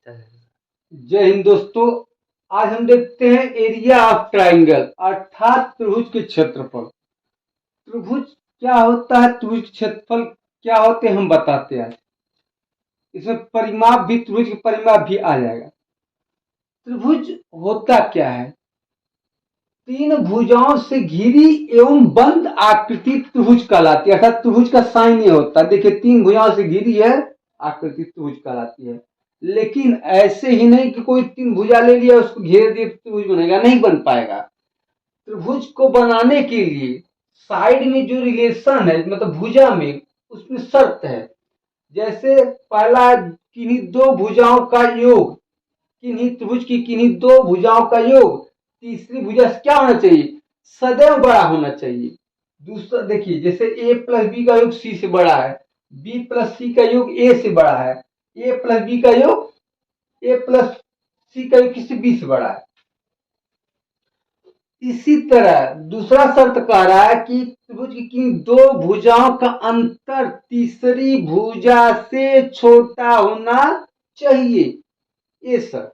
जय हिंद दोस्तों। आज हम देखते हैं एरिया ऑफ ट्राइंगल अर्थात त्रिभुज के क्षेत्रफल। त्रिभुज क्या होता है, त्रिभुज के क्षेत्रफल क्या होते हैं, हम बताते हैं। इसमें परिमाप भी, त्रिभुज के परिमाप भी आ जाएगा। त्रिभुज होता क्या है? तीन भुजाओं से घिरी एवं बंद आकृति त्रिभुज कहलाती है। अर्थात त्रिभुज का साइन ये होता है, देखिए तीन भुजाओं से घिरी है आकृति त्रिभुज कहलाती है। लेकिन ऐसे ही नहीं कि कोई तीन भुजा ले लिया उसको घेर दिए त्रिभुज बनेगा, नहीं बन पाएगा। त्रिभुज को बनाने के लिए साइड में जो रिलेशन है, मतलब भुजा में, उसमें शर्त है। जैसे पहला, किन्हीं दो भुजाओं का योग, किन्हीं त्रिभुज की किन्हीं दो भुजाओं का योग तीसरी भुजा से क्या होना चाहिए, सदैव बड़ा होना चाहिए। दूसरा देखिए, जैसे ए प्लस बी का योग सी से बड़ा है, बी प्लस सी का योग ए से बड़ा है, ए प्लस बी का योग, ए प्लस सी का योग किसी बी से बड़ा है। इसी तरह दूसरा शर्त कह रहा है कि त्रिभुज की दो भुजाओं का अंतर तीसरी भुजा से छोटा होना चाहिए, ये शर्त।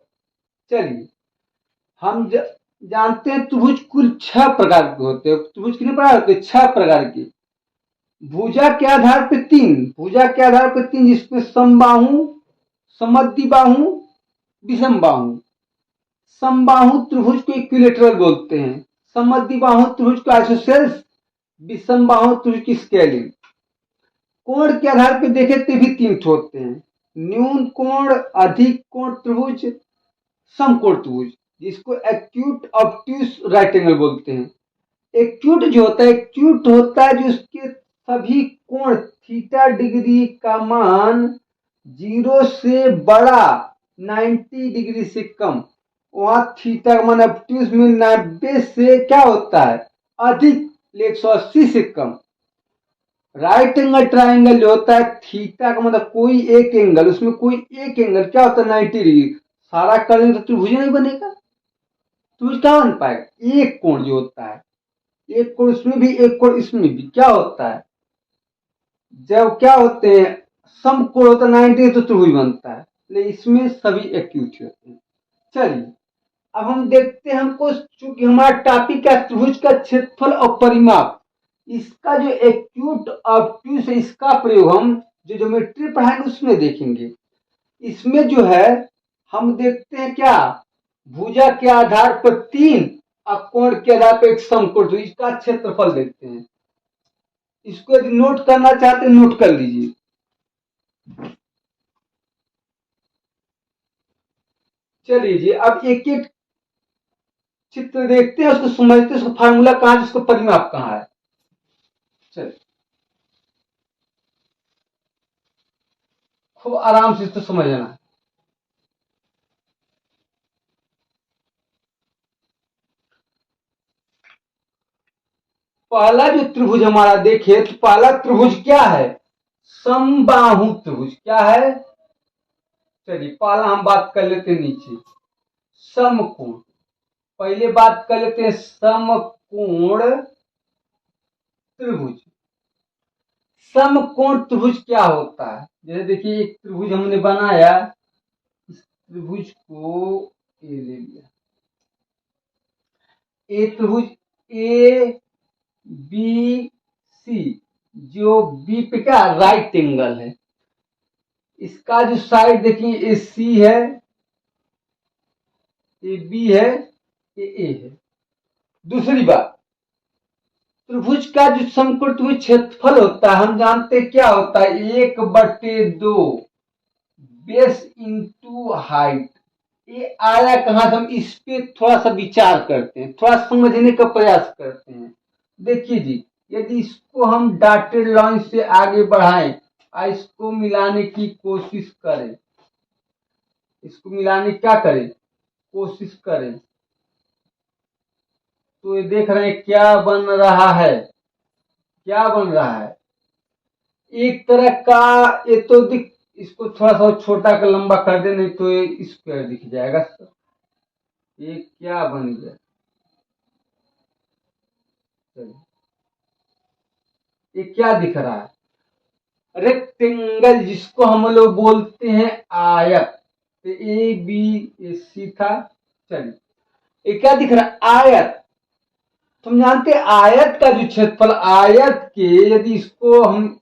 चलिए, हम जानते हैं त्रिभुज कुल 6 प्रकार के होते हैं। त्रिभुज कितने प्रकार होते हैं? 6 प्रकार के। भुजा के आधार पे तीन, भुजा के आधार पे तीन, जिसमें समबाहु, समद्विबाहु, विषमबाहु। समबाहु त्रिभुज को इक्विलेटरल बोलते हैं, समद्विबाहु त्रिभुज को आइसोसेल्स, विषमबाहु त्रिभुज की स्केलिंग। कोण के आधार पे देखे तो भी तीन होते हैं, न्यून कोण, अधिक कोण त्रिभुज, समकोण त्रिभुज, जिसको एक्यूट ऑब्ट्यूस राइट एंगल बोलते हैं। एक्यूट जो होता है, एक्यूट होता है जो उसके सभी कोण थीटा डिग्री का मान 0 से बड़ा 90 डिग्री से कम, वहां थीटा का मान ऑब्ट्यूस में 90 से क्या होता है, अधिक, 180 से कम। राइट एंगल ट्राइंगल जो होता है, थीटा का मतलब कोई एक एंगल, उसमें कोई एक एंगल क्या होता है, 90 डिग्री। सारा करेंगे तो त्रिभुज नहीं बनेगा, त्रिभुज क्या बन पाएगा? एक कोण जो होता है, एक कोण इसमें भी, एक कोण इसमें भी, क्या होता है, जब क्या होते हैं, समकोण होता है 90 तो त्रिभुज बनता है, लेकिन इसमें सभी एक्यूट होते हैं। चलिए, अब हम देखते हैं, हमको चूंकि हमारा टॉपिक है त्रिभुज का क्षेत्रफल और परिमाप, इसका जो एक्यूट ऑब्ट्यूस है, इसका प्रयोग हम जो ज्योमेट्री पढ़ाएंगे उसमें देखेंगे। इसमें जो है हम देखते हैं क्या, भुजा के आधार पर तीन और कोण के आधार पर एक समकोण, तो इसका क्षेत्रफल देखते हैं। इसको यदि नोट करना चाहते हैं नोट कर लीजिए। चलिए जी, अब एक एक चित्र देखते हैं, उसको समझते हैं, उसका फार्मूला कहां है, उसका परिमाप कहां है। चलिए, खूब आराम से इसको समझना है। पहला जो त्रिभुज हमारा देखे, तो पहला त्रिभुज क्या है, समबाहु त्रिभुज। क्या है? चलिए, पहला हम बात कर लेते हैं नीचे, समकोण। पहले बात कर लेते हैं समकोण त्रिभुज। समकोण त्रिभुज क्या होता है? जैसे देखिए, एक त्रिभुज हमने बनाया, इस त्रिभुज को ए ले लिया, ए त्रिभुज ए बी सी, जो बी पे क्या राइट एंगल है। इसका जो साइड देखिए, ए सी है, ए बी है, ए है। दूसरी बात, त्रिभुज का जो समकोण त्रिभुज क्षेत्रफल होता है, हम जानते क्या होता है, 1/2 बेस इंटू हाइट। ये आया कहां से, हम इस पे थोड़ा सा विचार करते हैं, थोड़ा समझने का प्रयास करते हैं। देखिए जी, यदि इसको हम डॉटेड लाइन से आगे बढ़ाएं, इसको मिलाने की कोशिश करें, इसको मिलाने क्या करें, कोशिश करें, तो ये देख रहे हैं क्या बन रहा है, क्या बन रहा है, एक तरह का। ये तो दिख, इसको थोड़ा सा छोटा का लंबा कर दे, नहीं तो ये स्क्वायर दिख जाएगा। ये क्या बन गया, ये क्या दिख रहा है, रेक्टेंगल, जिसको हम लोग बोलते हैं आयत। तो ए बी ए सी था। चलिए ये क्या दिख रहा है, आयत। तुम जानते हैं आयत का जो क्षेत्रफल, आयत के यदि इसको हम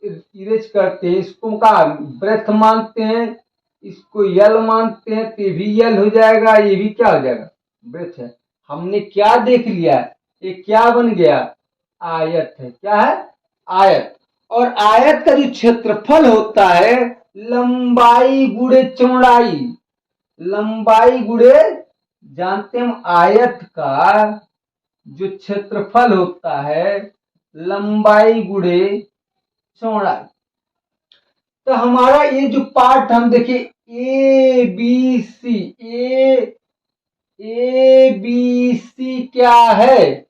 इरेज करते हैं, इसको का ब्रेथ मानते हैं, इसको यल मानते हैं, तो ये भी यल हो जाएगा, ये भी क्या हो जाएगा, ब्रेथ है। हमने क्या देख लिया, ये क्या बन गया, आयत है। क्या है, आयत। और आयत का जो क्षेत्रफल होता है, लंबाई गुणे चौड़ाई। लंबाई गुणे, जानते हैं हम आयत का जो क्षेत्रफल होता है, लंबाई गुणे चौड़ाई। तो हमारा ये जो पार्ट हम देखिए, A B C, A B C क्या है,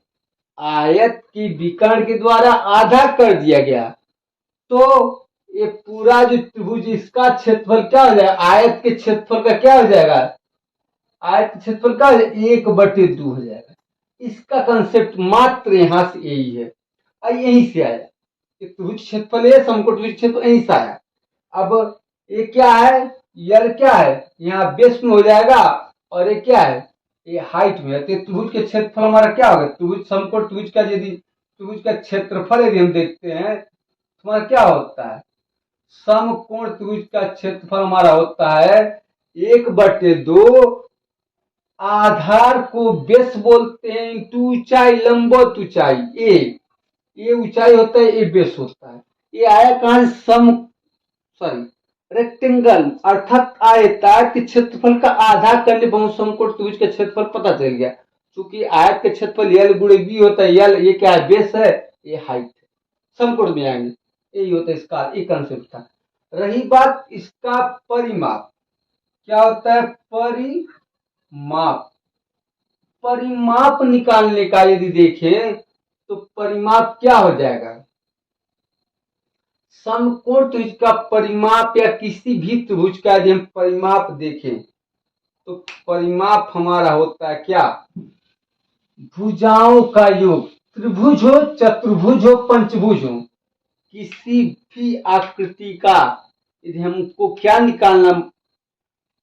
आयत की विकर्ण के द्वारा आधा कर दिया गया। तो ये पूरा जो त्रिभुज, इसका क्षेत्रफल क्या हो जाएगा, आयत के क्षेत्रफल का क्या हो जाएगा, आयत के क्षेत्रफल का 1/2 हो जाएगा। इसका कंसेप्ट मात्र यहां से यही है, और यहीं से आया। त्रिभुज क्षेत्रफल है, समकोण त्रिभुज क्षेत्रफल यहीं से आया। अब ये क्या है, यल क्या है, यहाँ बेस में हो जाएगा, और ये क्या है, ये हाइट में है। तो त्रिभुज के क्षेत्रफल हमारा क्या होगा, त्रिभुज समकोण त्रिभुज का यदि त्रिभुज का क्षेत्रफल यदि हम देखते हैं, तो हमारा क्या होता है, समकोण त्रिभुज का क्षेत्रफल हमारा होता है 1/2, आधार को बेस बोलते हैं, इंटू ऊंचाई, लंबवत ऊंचाई ए, ये ऊंचाई होता है, ये बेस होता है। ये आया कहां, सॉरी रेक्टेंगल, अर्थात आयताकार के क्षेत्रफल का आधा करने पर समकोण त्रिभुज का क्षेत्रफल पता चल गया। क्योंकि आयत के क्षेत्रफल यल गुणे बी होता है, यल ये क्या है, बेस है, ये हाइट है। समकोण में आएंगे, यही होता है, इसका एक कंसेप्ट था। रही बात इसका परिमाप, क्या होता है, परिमाप। परिमाप निकालने का यदि देखें, तो परिमाप क्या हो जाएगा, समकोण त्रिभुज का परिमाप, या किसी भी त्रिभुज का यदि हम परिमाप देखें, तो परिमाप हमारा होता है क्या, भुजाओं का योग। त्रिभुज हो, चतुर्भुज हो, पंचभुज हो, किसी भी आकृति का यदि हमको क्या निकालना,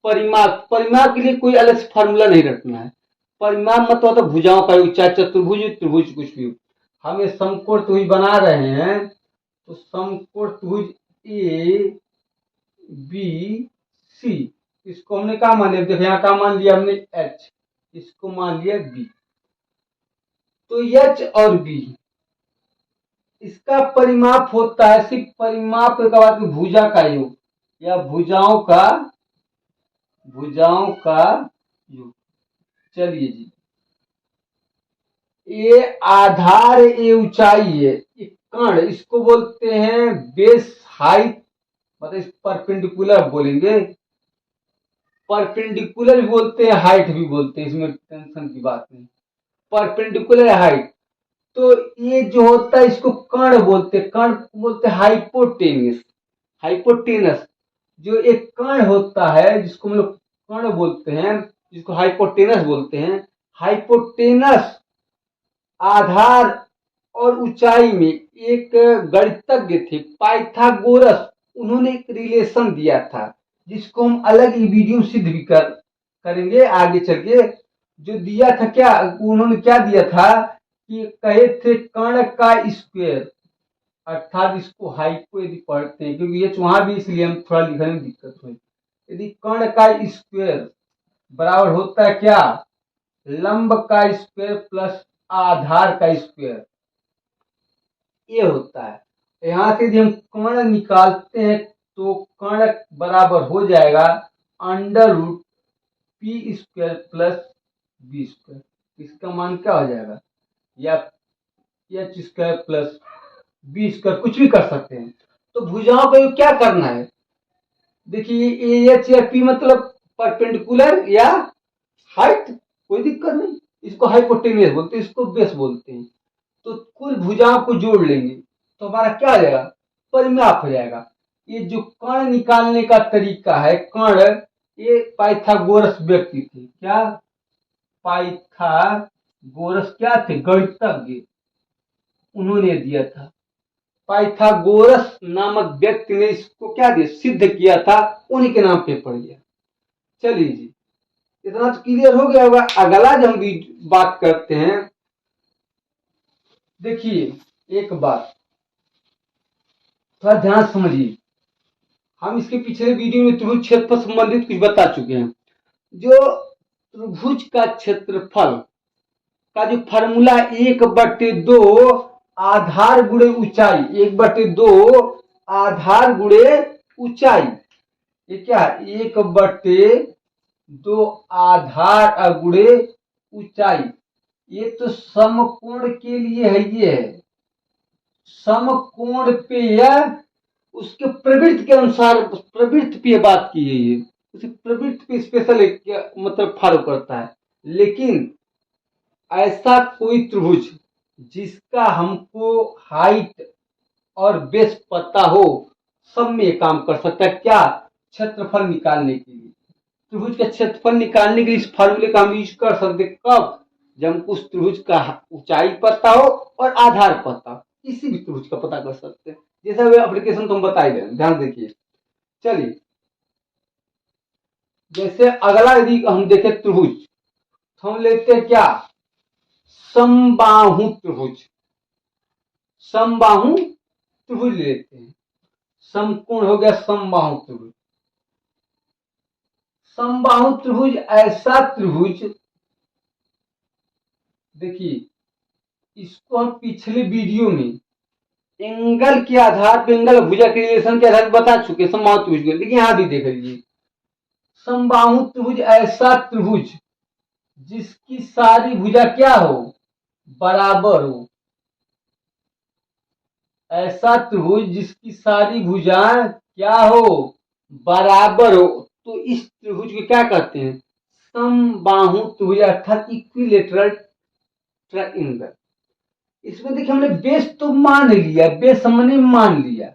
परिमाप। परिमाप के लिए कोई अलग से फॉर्मूला नहीं रखना है। परिमाप मतलब होता है भुजाओं का योग, चाहे चतुर्भुज त्रिभुज कुछ भी हो। हम ये समकोण त्रिभुज बना रहे हैं, तो समकोण त्रिभुज ए बी सी, इसको हमने क्या मान लिया, देखो यहाँ क्या मान लिया हमने, एच, इसको मान लिया बी। तो एच और बी, इसका परिमाप होता है, सिर्फ परिमाप के बाद भुजा का योग, या भुजाओं का योग। चलिए जी, ये आधार, ये ऊंचाई है, ये कर्ण, इसको बोलते हैं बेस हाइट, मतलब परपेंडिकुलर बोलेंगे, परपेंडिकुलर भी बोलते हैं, हाइट भी बोलते हैं, इसमें टेंशन की बात नहीं, परपेंडिकुलर हाइट। तो ये जो होता है, इसको कर्ण बोलते हैं, कर्ण बोलते हैं हाइपोटेनस। हाइपोटेनस जो एक कर्ण होता है, जिसको हम लोग कर्ण बोलते हैं, जिसको हाइपोटेनस बोलते हैं। हाइपोटेनस आधार और ऊंचाई में, एक गणितज्ञ थे पाइथागोरस, उन्होंने एक रिलेशन दिया था, जिसको हम अलग ही वीडियो सिद्ध भी करेंगे आगे चल के। जो दिया था क्या, उन्होंने क्या दिया था कि कहे थे कर्ण का स्क्वायर, अर्थात इसको हाइपो यदि पढ़ते हैं, क्योंकि ये वहां भी, इसलिए हम थोड़ा लिखने में दिक्कत हुई। यदि कर्ण का स्क्वायर बराबर होता है क्या, लंब का स्क्वायर प्लस आधार का स्क्वायर, ये होता है। यहां से यदि हम कर्ण निकालते हैं, तो कर्ण बराबर हो जाएगा under root P square plus B square. इसका मान क्या हो जाएगा, या H square plus B square, कुछ भी कर सकते हैं। तो भुजाओं को क्या करना है, देखिए ए एच या पी मतलब परपेंडिकुलर या हाइट, कोई दिक्कत नहीं, इसको हाइपोटेनियस बोलते हैं, इसको बेस बोलते हैं। तो कुल भुजाओं को जोड़ लेंगे, तो हमारा क्या हो जाएगा, परिमाप हो जाएगा। ये जो कर्ण निकालने का तरीका है, कर्ण, ये पाइथागोरस व्यक्ति थे, क्या, पाइथागोरस क्या थे, गणितज्ञ, उन्होंने दिया था। पाइथागोरस नामक व्यक्ति ने इसको क्या दिया, सिद्ध किया था, उन्हीं के नाम पे पड़ गया। चलिए जी, इतना तो क्लियर हो गया होगा। अगला जो हम भी बात करते हैं, देखिए एक बात थोड़ा ध्यान से समझिए। हम इसके पिछले वीडियो में त्रिभुज क्षेत्रफल संबंधित कुछ बता चुके हैं। जो त्रिभुज का क्षेत्रफल का जो फॉर्मूला 1/2 आधार गुणे ऊंचाई, 1/2 आधार गुणे ऊंचाई, ये क्या 1/2 आधार गुणे ऊंचाई, ये तो समकोण के लिए है। ये है समकोण पे या उसके प्रवृत्ति के अनुसार, प्रवृत्ति पे बात की है। ये उसी प्रवृत्ति पे स्पेशल मतलब फॉलो करता है। लेकिन ऐसा कोई त्रिभुज जिसका हमको हाइट और बेस पता हो, सब में ये काम कर सकता है। क्या? क्षेत्रफल निकालने के लिए, त्रिभुज का क्षेत्रफल निकालने के लिए इस फॉर्मूले का हम यूज कर सकते। कब? जब हमको उस त्रिभुज का ऊंचाई पता हो और आधार पता हो, किसी भी त्रिभुज का पता कर सकते हैं। जैसा वे एप्लीकेशन तो हम बता ही दें, ध्यान देखिए। चलिए, जैसे अगला यदि हम देखें त्रिभुज, तो हम लेते हैं क्या? समबाहु त्रिभुज। समबाहु त्रिभुज लेते हैं। समकोण हो गया समबाहु त्रिभुज। समबाहु त्रिभुज ऐसा त्रिभुज, देखिए इसको हम पिछले वीडियो में एंगल के आधार पर, एंगल भुजा के रिलेशन के आधार पर बता चुके समबाहु त्रिभुज को। लेकिन यहां भी देख लीजिए, समबाहु त्रिभुज ऐसा त्रिभुज जिसकी सारी भुजा क्या हो? बराबर हो। ऐसा त्रिभुज जिसकी सारी भुजाएं क्या हो? बराबर हो। तो इस त्रिभुज को क्या कहते हैं? समबाहु त्रिभुज, अर्थात इक्विलेटरल ट्रायंगल। इसमें देखिए हमने बेस तो मान लिया, बेस हमने मान लिया,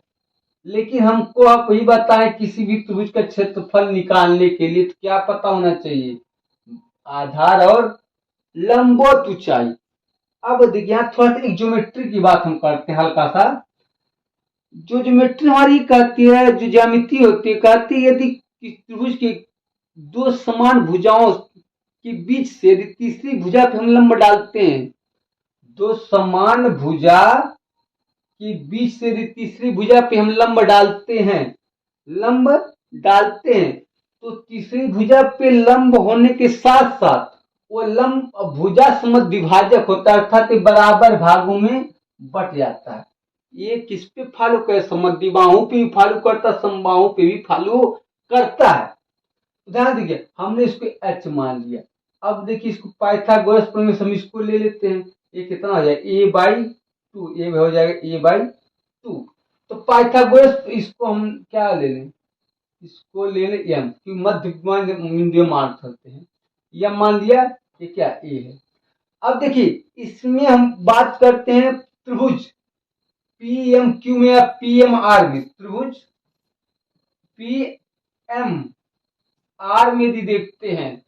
लेकिन हमको आप वही बताएं किसी भी त्रिभुज का क्षेत्रफल निकालने के लिए तो क्या पता होना चाहिए? आधार और लंबवत ऊंचाई। अब देखिए यहाँ थोड़ा सा एक ज्योमेट्री की बात हम करते हैं हल्का सा। जो ज्योमेट्री हमारी कहती है, जो ज्यामिति होती है, कहती है यदि त्रिभुज के दो समान भुजाओं के बीच से यदि तीसरी भुजा पे हम लंब डालते हैं, दो समान भुजा के बीच से यदि तीसरी भुजा पे हम लंब डालते हैं, लंब डालते हैं, तो तीसरी भुजा पे लंब होने के साथ साथ वो लंब भुजा समद्विभाजक होता है, अर्थात बराबर भागों में बट जाता है। ये किस पे फॉलो करे? समद्विबाहु पे भी फॉलो करता है, समबाहु पे भी फॉलो करता है। ध्यान दीजिए, हमने इसको एच मान लिया। अब देखिए इसको पाइथागोरस प्रमेय से हम इसको ले लेते हैं। ये कितना हो जाएगा? a/2, ये हो जाएगा a/2। तो पाइथागोरस इसको हम क्या ले लें? इसको ले लें m, क्योंकि मध्य बिंदु मान सकते हैं। यह मान लिया, ये क्या a है। अब देखिए इसमें हम बात करते हैं त्रिभुज PMQ में या PMR में। त्रिभुज PMR में यदि देखते हैं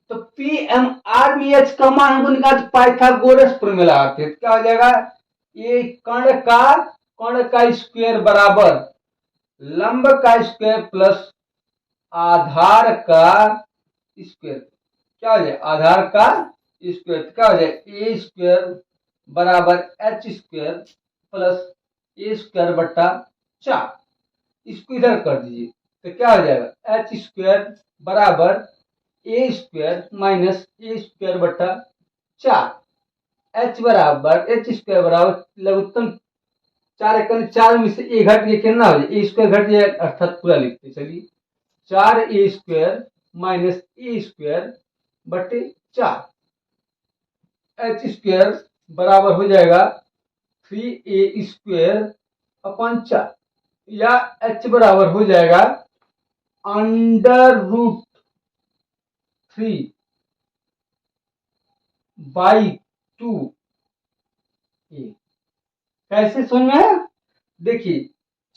तो PMR में h का मान हमको निकाल, पाइथागोरस प्रमेय लगाते हैं। क्या हो जाएगा? ये कर्ण का स्क्वायर बराबर लंब का स्क्वायर प्लस आधार का स्क्वायर। क्या हो जाए? आधार का स्क्वायर। क्या हो जाए? ए स्क्वायर बराबर एच स्क्वायर प्लस ए स्क्वायर बट्टा 4। इसको इधर कर दीजिए तो क्या हो जाएगा? एच स्क्वायर बराबर ए स्क्वायर माइनस ए स्क्वायर बट्टा 4। एच स्क्वायर बराबर लघुत्तम 4 में से ए घट गया, कितना हो जाए? ए स्क्वायर घट जाए, अर्थात पूरा लिखते चलिए 4a स्क्वायर माइनस ए स्क्वायर बटे 4। एच स्क्वायर बराबर हो जाएगा 3a स्क्वायर अपन 4, या h बराबर हो जाएगा √3/2a। कैसे समझ में आया? देखिए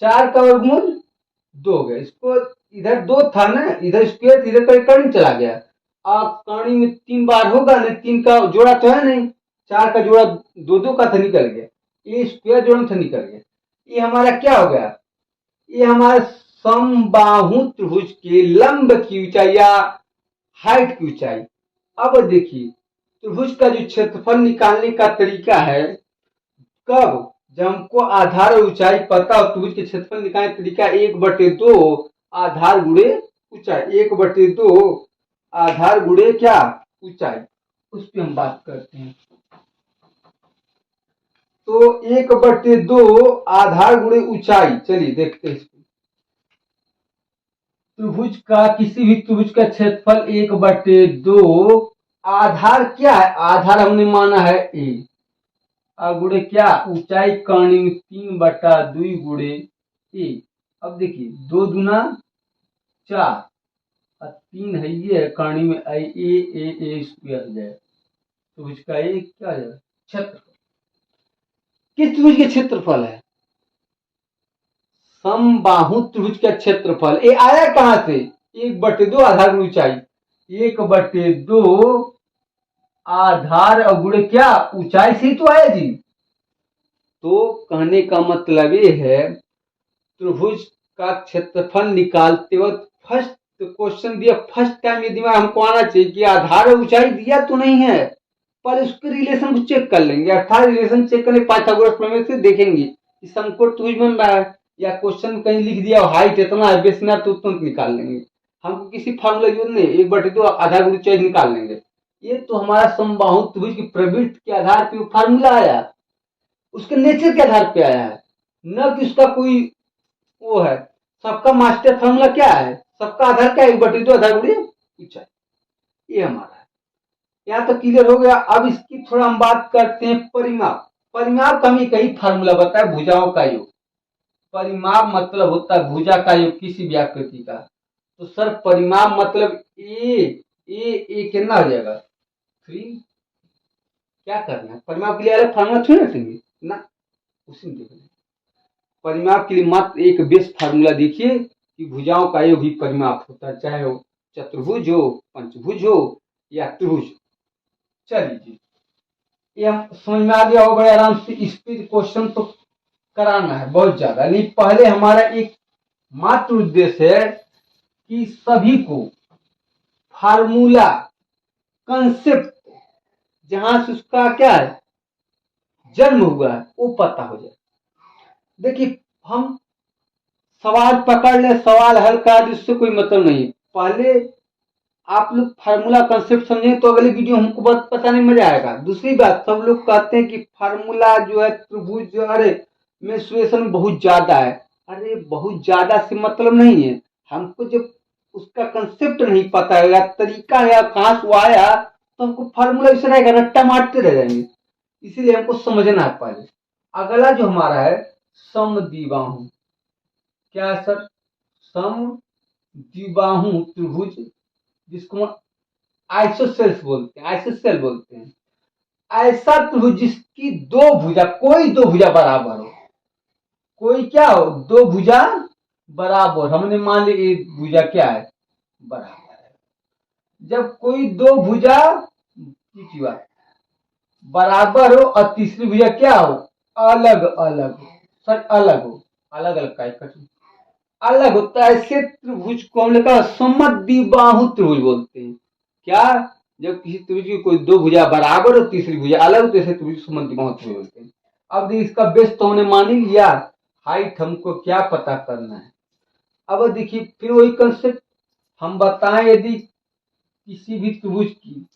4 का वर्गमूल 2 हो गया। इसको इधर 2 था ना, इधर स्क्वायर, इधर का कर्ण चला गया। आप कर्ण में 3 बार होगा ना, 3 का जोड़ा तो है नहीं, 4 का जोड़ा 2 का था, निकल गया। ये स्क्वायर जोड़ा था, निकल गया। ये हमारा क्या हो गया? ये हमारा समबाहु त्रिभुज के लंब की ऊंचाई या हाइट की ऊंचाई। अब देखिए त्रिभुज का जो क्षेत्रफल निकालने का तरीका है, कब, जब हमको आधार और ऊंचाई पता हो, त्रिभुज के क्षेत्रफल निकालने का तरीका 1/2 आधार गुणे ऊंचाई, 1/2 आधार गुणे क्या, ऊंचाई, उस पर हम बात करते हैं। तो 1/2 आधार गुणे ऊंचाई, चलिए देखते हैं इसको। त्रिभुज का, किसी भी त्रिभुज का क्षेत्रफल 1/2, आधार क्या है, आधार हमने माना है ए, गुणे क्या, ऊंचाई कर्ण में 3/2 गुणे ए। अब देखिए 2 दूना 4 और 3 है, ये कर्ण में ए स्क्वायर हो जाएगा, त्रिभुज का ये क्या है, क्षेत्रफल। किस त्रिभुज के क्षेत्रफल है, समबाहु त्रिभुज का क्षेत्रफल। ये आया कहां से, 1/2 आधार गुणे ऊंचाई, 1/2 आधार और गुणे क्या, ऊंचाई से ही तो आया जी। तो कहने का मतलब ये है, त्रिभुज का क्षेत्रफल निकालते वक्त फर्स्ट क्वेश्चन दिया, फर्स्ट टाइम ये दिमाग हमको आना चाहिए कि आधार और ऊंचाई दिया तो नहीं है, पर उसके रिलेशन को चेक कर लेंगे, अर्थात रिलेशन चेक करने पाइथागोरस प्रमेय से देखेंगे कि समकोण त्रिभुज बन रहा है, या क्वेश्चन कहीं लिख दिया हाइट इतना है, बेस ना, तो तुरंत निकाल लेंगे। हमको किसी फार्मूला यूज नहीं, 1/2 आधार गुणे ऊंचाई निकाल लेंगे। ये तो हमारा समबाहु त्रिभुज की प्रवृत्ति के आधार पर फार्मूला आया, उसके नेचर के आधार पे आया है, न कि उसका कोई वो है। सबका मास्टर फार्मूला क्या है, सबका आधार क्या है, 1/2 आधार गुणे ऊंचाई, ये हमारा है। यहाँ तो क्लियर हो गया। अब इसकी थोड़ा हम बात करते हैं परिमाप। परिमाप का हमें कई फार्मूला बताया, भुजाओं का योग। परिमाप मतलब होता है भुजा का योग किसी भी आकृति का। तो सर परिमाप मतलब ए कितना हो जाएगा, 3। क्या करना है, परिमाप के लिए अलग फार्मूला थोड़ी रखेंगे ना, उसी में देखना। परिमाप के लिए मात्र एक बेस फार्मूला देखिए कि भुजाओं का योग ही परिमाप होता है, चाहे वो चतुर्भुज हो, पंचभुज हो या त्रिभुज। चलिए जी, ये हम समझ में आ गया हो, बड़े आराम से। इस पे क्वेश्चन तो कराना है बहुत ज्यादा नहीं, पहले हमारा एक मात्र उद्देश्य है कि सभी को फार्मूला, कंसेप्ट, जहां से उसका क्या है जन्म हुआ है, वो पता हो जाए। देखिए हम सवाल पकड़ ले, सवाल हल कर, इससे कोई मतलब नहीं। पहले आप लोग फार्मूला कंसेप्ट समझें तो अगली वीडियो हमको बहुत पता नहीं, मजा आएगा। दूसरी बात, सब लोग कहते हैं कि फार्मूला जो है त्रिभुज जो, अरे मेंस्ट्रुएशन बहुत ज्यादा है। अरे बहुत ज्यादा से मतलब नहीं है, हमको जब उसका कंसेप्ट नहीं पता है या तरीका है या कहां से वो आया, तो हमको फार्मूला इस रहेगा, रट्टा मारते रह जाएंगे। इसीलिए हमको समझना है पहले। अगला जो हमारा है समद्विबाहु, क्या है सर, समद्विबाहु त्रिभुज, जिसको आइसोसेल्स बोलते हैं, आइसोसेल बोलते हैं। ऐसा त्रिभुज जिसकी दो भुजा, कोई दो भुजा बराबर हो, कोई क्या हो, दो भुजा बराबर। हमने मान ली एक भुजा क्या है, बराबर है। जब कोई दो भुजा बराबर हो और तीसरी भुजा क्या हो, अलग अलग हो, सर अलग हो, अलग अलग का इकट्ठा अलग होता है, ऐसे त्रिभुज को हम लोग समद्विबाहु त्रिभुज बोलते हैं। क्या, जब किसी त्रिभुज की कोई दो भुजा बराबर हो, तीसरी भुजा अलग हो, तो ऐसे त्रिभुज समद्विबाहु त्रिभुज बोलते हैं। अब इसका बेस तो हमने मान ही लिया, हाइट हमको क्या पता करना है। अब देखिए फिर वही कंसेप्ट हम बताएं, यदि किसी भी त्रिभुज की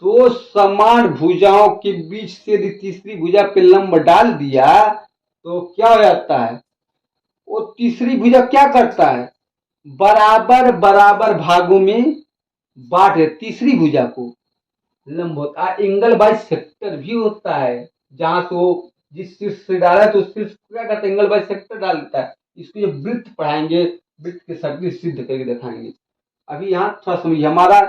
दो समान भुजाओं के बीच से यदि तीसरी भुजा पे लंब डाल दिया तो क्या हो जाता है, वो तीसरी भुजा क्या करता है, बराबर बराबर भागों में बांट है तीसरी भुजा को, लंब होता है। एंगल बाई सेक्टर भी होता है, जहां से वो जिस शीर्ष से डाला तो उस शीर्ष क्या करता है, एंगल बाई सेक्टर डाल देता है। इसको जब वृत्त पढ़ाएंगे, वृत्त के सर्किल सिद्ध करके दिखाएंगे। अभी यहाँ थोड़ा समझिए, हमारा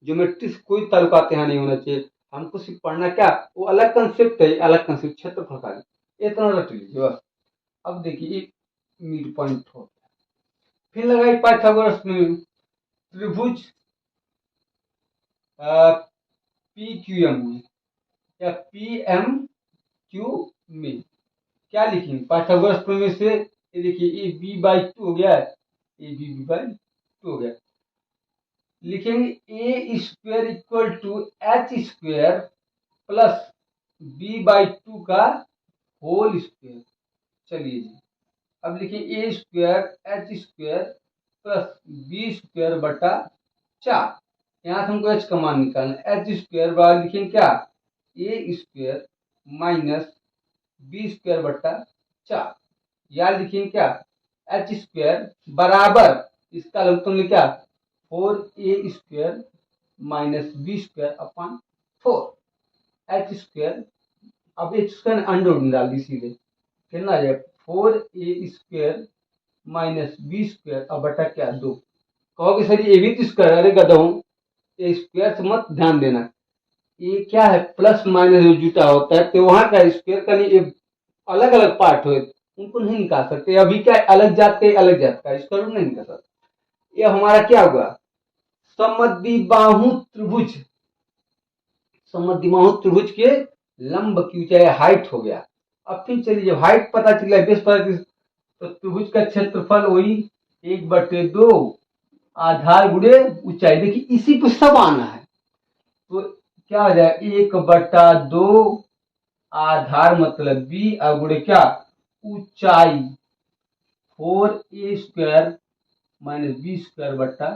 ज्योमेट्री से कोई ताल्लुकात यहाँ नहीं होना चाहिए, हमको सिर्फ पढ़ना क्या, वो अलग कंसेप्ट है, अलग कंसेप्ट क्षेत्रफल का, इतना रट लीजिए बस। अब देखिए मिड पॉइंट हो, फिर लगाई पाइथागोरस में त्रिभुज पी क्यू एम में या पी एम क्यू में क्या लिखेंगे, पाइथागोरस प्रमेय से ये देखिए, ये b/2 हो गया है, ए बी बाई 2 हो गया। लिखेंगे A square equal to H square plus B by 2 का होल स्क्वायर। चलिए जी, अब लिखिए A square H square plus B square बटा 4। यहाँ से हमको एच का मान निकालना। एच स्क्वायर बराबर लिखेंगे क्या, ए स्क्वायर माइनस बी स्क्वायर बटा 4। या लिखेंगे क्या, एच स्क्वायर बराबर इसका लघुत्तम में क्या 4a square minus B square upon 4। H square, अब एच स्क्वायर अंडर रूट में डाल दी सीधे, कितना आ जाए 4a square minus B square अब बटा क्या 2। कहोगे सर ये भी तो स्क्वायर, अरे गधों ये स्क्वायर से मत ध्यान देना, ये क्या है प्लस माइनस जो जुटा होता है तो वहां का स्क्वायर का नहीं, अलग अलग पार्ट हो उनको नहीं निकाल सकते। अभी क्या अलग जात का स्क्वायर रूट नहीं निकाल सकते। ये हमारा क्या हुआ, समद्विबाहु त्रिभुज, समद्विबाहु त्रिभुज के लंब की ऊंचाई हाइट हो गया। अब फिर चलिए जब हाइट पता चला बेस पर, तो त्रिभुज का क्षेत्रफल वही 1/2 आधार गुणे ऊंचाई। देखिए इसी पे सब आना है, तो क्या हो जाए 1/2 आधार मतलब बी और गुणे क्या ऊंचाई 4a square minus B square बटा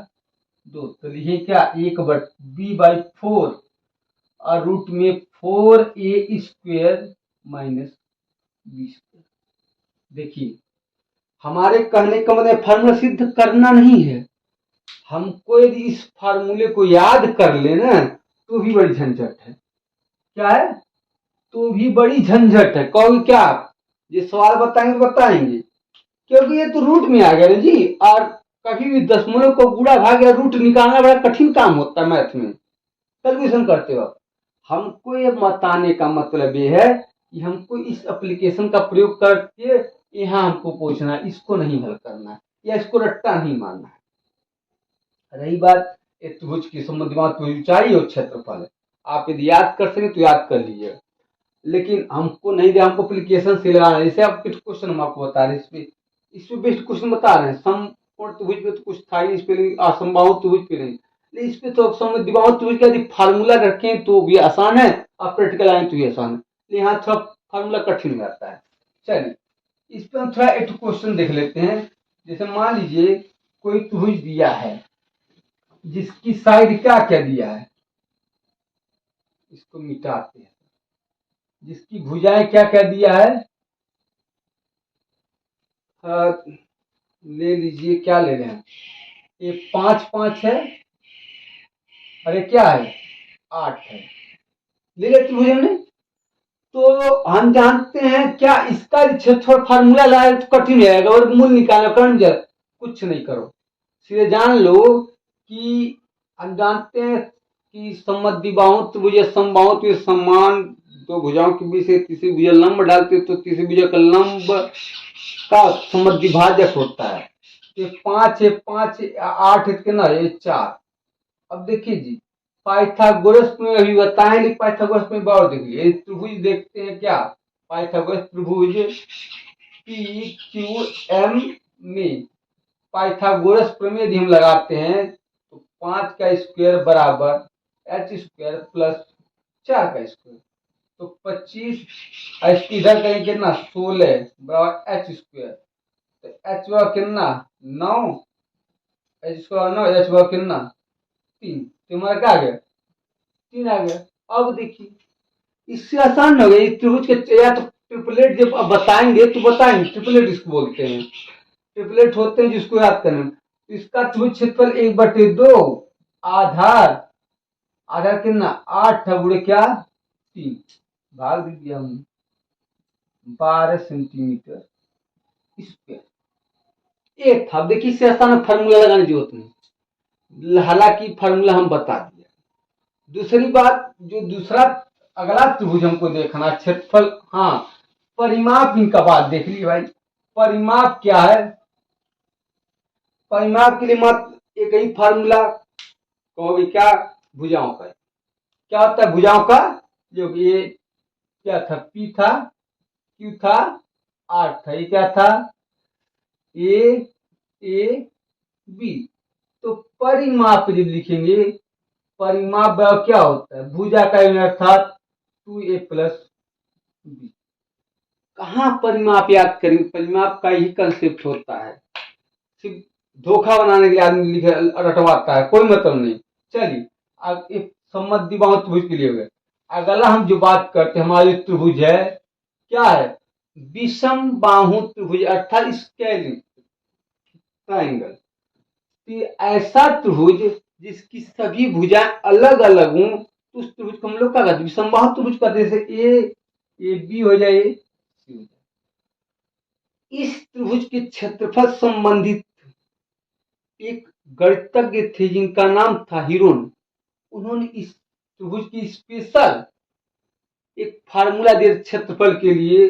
2। तो लिखिए क्या एक बट बी बाई 4 और रूट में 4a square minus B square. देखिए हमारे कहने का मतलब फार्मूला सिद्ध करना नहीं है, हमको यदि इस फार्मूले को याद कर लेना तो भी बड़ी झंझट है। क्या है, तो भी बड़ी झंझट है। कहोगे क्या ये सवाल बताएंगे क्योंकि ये तो रूट में आ गया ना जी, और कभी भी दशमलव को गुणा भाग या रूट निकालना बड़ा कठिन काम होता है मैथ में कैलकुलेशन करते वक्त। हमको ये बताने का मतलब ये है कि हमको इस एप्लीकेशन का प्रयोग करके यहाँ हमको पूछना है, इसको नहीं हल करना है या इसको रट्टा नहीं मारना है। रही बात एक त्रिभुज की समद्विबाहु ऊंचाई और क्षेत्रफल है, आप यदि याद कर सके तो याद कर लीजिए, लेकिन हमको नहीं दिया, हमको एप्लीकेशन से लगाना है। जैसे आप कुछ क्वेश्चन हम आपको बता रहे हैं, इस पे बेस्ट क्वेश्चन बता रहे हैं। समकोण त्रिभुज पे तो कुछ था ही, इस पे असमबाहु त्रिभुज पे नहीं, लेकिन इस पे तो समद्विबाहु त्रिभुज का यदि फार्मूला रखें तो भी आसान है और प्रैक्टिकल आए तो भी आसान है, लेकिन यहाँ थोड़ा फार्मूला कठिन हो जाता है। चलिए इस पे हम थोड़ा एक क्वेश्चन देख लेते हैं। जैसे मान लीजिए कोई त्रिभुज दिया है जिसकी साइड क्या क्या दिया है, इसको मिटाते हैं, जिसकी भुजाएं क्या क्या दिया है, ले लीजिए क्या ले रहे हैं, ये 5 5 है, अरे क्या है 8 है, ले लेते त्रिभुज हमने। तो हम जानते हैं क्या इसका क्षेत्रफल फार्मूला लाए तो कठिन रहेगा, और मूल निकालना करण कुछ नहीं करो, सीधे जान लो कि हम जानते हैं कि समद्विबाहु त्रिभुज समबाहु त्रिभुज समान दो भुजाओं के बीच से तीसरी भुजा लंब डालते तो तीसरी भुजा का लंब का समद्विभाजक होता है। ये 5 है, 5 8 है, कितना है 4। अब देखिए जी पाइथागोरस में अभी बताएं, लेकिन पाइथागोरस में बार देख लीजिए त्रिभुज देखते हैं क्या, पाइथागोरस त्रिभुज पी क्यू एम में पाइथागोरस प्रमेय यदि हम लगाते हैं तो 5 का स्क्वायर बराबर एच स्क्वायर प्लस 4 का स्क्वायर, तो 25 इसकी इधर करेंगे कितना 16 बराबर एच स्क्वायर, तो एच बराबर कितना 9, एच स्क्वायर 9, एच बराबर कितना 3, तो हमारा क्या आ गया 3 आ गया। अब देखिए इससे आसान हो गया त्रिभुज के, या तो ट्रिपलेट जब बताएंगे तो बताएंगे ट्रिपलेट इसको बोलते हैं, ट्रिपलेट होते हैं जिसको याद करना। इसका त्रिभुज क्षेत्रफल 1/2 आधार, आधार कितना 8 है गुणे क्या 3, भाग दीजिए हमने 12 सेंटीमीटर स्क्वायर। एक था, देखिए इससे आसान फार्मूला लगाने की जरूरत नहीं, हालांकि फार्मूला हम बता दिया। दूसरी बात जो दूसरा अगला त्रिभुज हमको देखना क्षेत्रफल, हाँ परिमाप इनका बात देख लीजिए भाई, परिमाप क्या है, परिमाप के लिए मत एक ही फार्मूला, कहोगे क्या भुजाओं का, क्या होता है भुजाओं का, जो ये क्या था पी था क्यू था आर था, ये क्या था ए बी। तो परिमाप जब लिखेंगे, परिमाप बराबर क्या होता है, भुजा का यूनिट अर्थात 2a प्लस बी। कहाँ परिमाप याद करेंगे, परिमाप का ही कंसेप्ट होता है, सिर्फ धोखा बनाने के लिए आदमी लिखे रटवाता है, कोई मतलब नहीं। चलिए अब एक समद्विबाहु त्रिभुज के लिए हो गए। अगला हम जो बात करते हैं, हमारी त्रिभुज है क्या है, विषम बाहु त्रिभुज अर्थात स्केलिंग ट्राइंगल। तो ऐसा त्रिभुज जिसकी सभी भुजाएं अलग अलग हों, तो उस त्रिभुज को हम लोग क्या कहते हैं, विषम बाहु त्रिभुज कहते हैं। जैसे ए बी हो जाए, सी हो जाए। इस त्रिभुज के क्षेत्रफल संबंधित एक गणितज्ञ थे जिनका नाम था हीरोन। उन्होंने इस त्रिभुज की स्पेशल एक फार्मूला दिया क्षेत्रफल के लिए,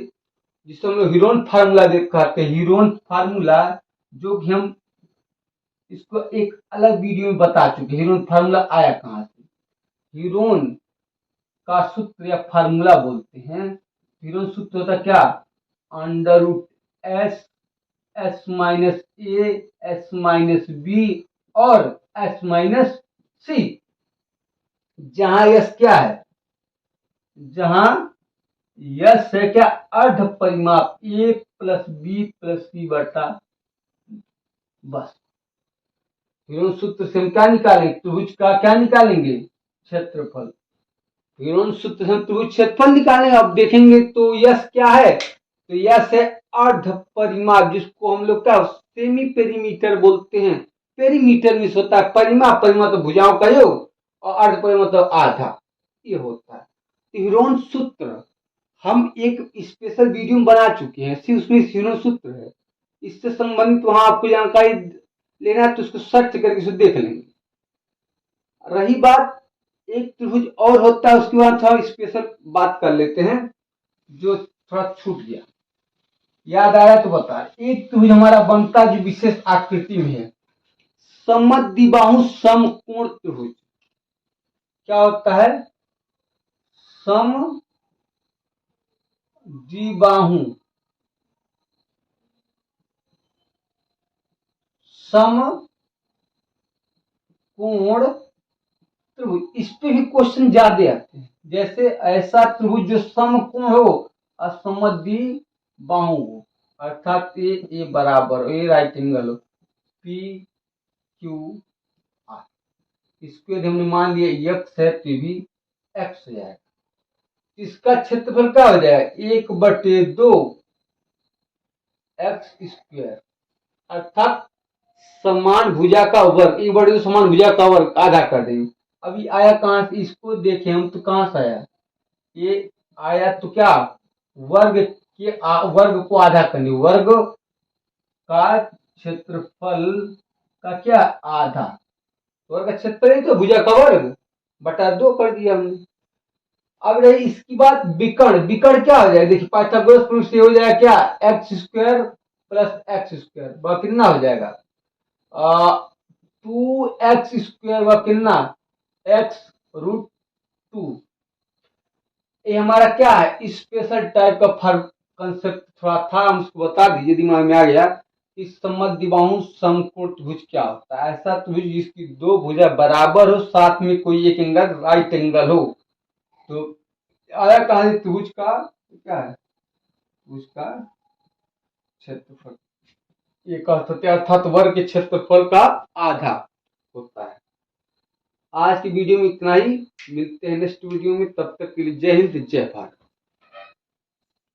जिसको हम लोग हीरोन फार्मूला कहते हैं। हीरोन फार्मूला जो कि हम इसको एक अलग वीडियो में बता चुके हैं, हीरोन फार्मूला आया कहां से। हीरोन का सूत्र या फार्मूला बोलते हैं। हीरोन सूत्र होता क्या, under root S, S minus A, S minus B और एस माइनस सी। जहां यस क्या है, जहां यस है क्या, अर्ध परिमाप ए प्लस बी प्लस सी बटा, बस। हीरोन सूत्र से हम क्या निकालेंगे, त्रिभुज का क्या निकालेंगे, क्षेत्रफल। हीरोन सूत्र से हम त्रिभुज क्षेत्रफल निकालेंगे। अब देखेंगे तो यस क्या है, तो यस है अर्ध परिमाप, जिसको हम लोग क्या सेमी पेरीमीटर बोलते हैं। पेरीमीटर में होता है परिमाप, परिमाप तो भुजाओं का योग और अर्ध परिमाप तो आधा, ये होता है। हीरोन सूत्र हम एक स्पेशल वीडियो में बना चुके हैं, उसमें हीरोन सूत्र है। इससे संबंधित वहां आपको जानकारी लेना है तो उसको सर्च करके उसको देख लेंगे। रही बात एक त्रिभुज और होता है, उसके बाद थोड़ा स्पेशल बात कर लेते हैं जो थोड़ा छूट गया, याद आया तो बता। एक त्रिभुज हमारा बनता है जो विशेष आकृति में है, समद्विबाहु समकोण त्रिभुज। क्या होता है, समद्विबाहु समकोण त्रिभुज। इस पे भी क्वेश्चन ज्यादा आते हैं। जैसे ऐसा त्रिभुज जो समकोण हो और समद्विबाहु हो, अर्थात ए बराबर, ए राइट एंगल हो, पी क्यू आर। इसको यदि हमने मान लिया एक्स है तो भी एक्स हो जाएगा। इसका क्षेत्रफल क्या हो जाएगा, 1/2 एक्स स्क्वायर, अर्थात समान भुजा का वर्ग, 1/2 समान भुजा का वर्ग आधा कर देंगे। अभी आया कहां से, इसको देखें हम तो कहां से आया, ये आया तो क्या, वर्ग के वर्ग को आधा करने, वर्ग का क्षेत्रफल का क्या आधा, वर्ग का क्षेत्रफल तो भुजा का वर्ग बटा 2 कर दिया हमने। अब रही इसकी बात विकर्ण। विकर्ण क्या हो जाएगा, देखिए पाइथागोरस प्रमेय से हो जाएगा क्या, x square plus x square वह कितना हो जाएगा, 2x स्क्वायर व कितना, x√2। ये हमारा क्या है, स्पेशल टाइप का कंसेप्ट थोड़ा था, हम उसको बता दीजिए, दिमाग में आ गया। इस समद्विबाहु समकोण त्रिभुज क्या होता है, ऐसा त्रिभुज जिसकी दो भुजा बराबर हो, साथ में कोई एक एंगल राइट एंगल हो। तो आया कहा त्रिभुज का क्या है, त्रिभुज का क्षेत्रफल एक अर्थात वर्ग के क्षेत्रफल का आधा होता है। आज की वीडियो में इतना ही, मिलते हैं नेक्स्ट वीडियो में, तब तक के लिए जय हिंद जय भारत।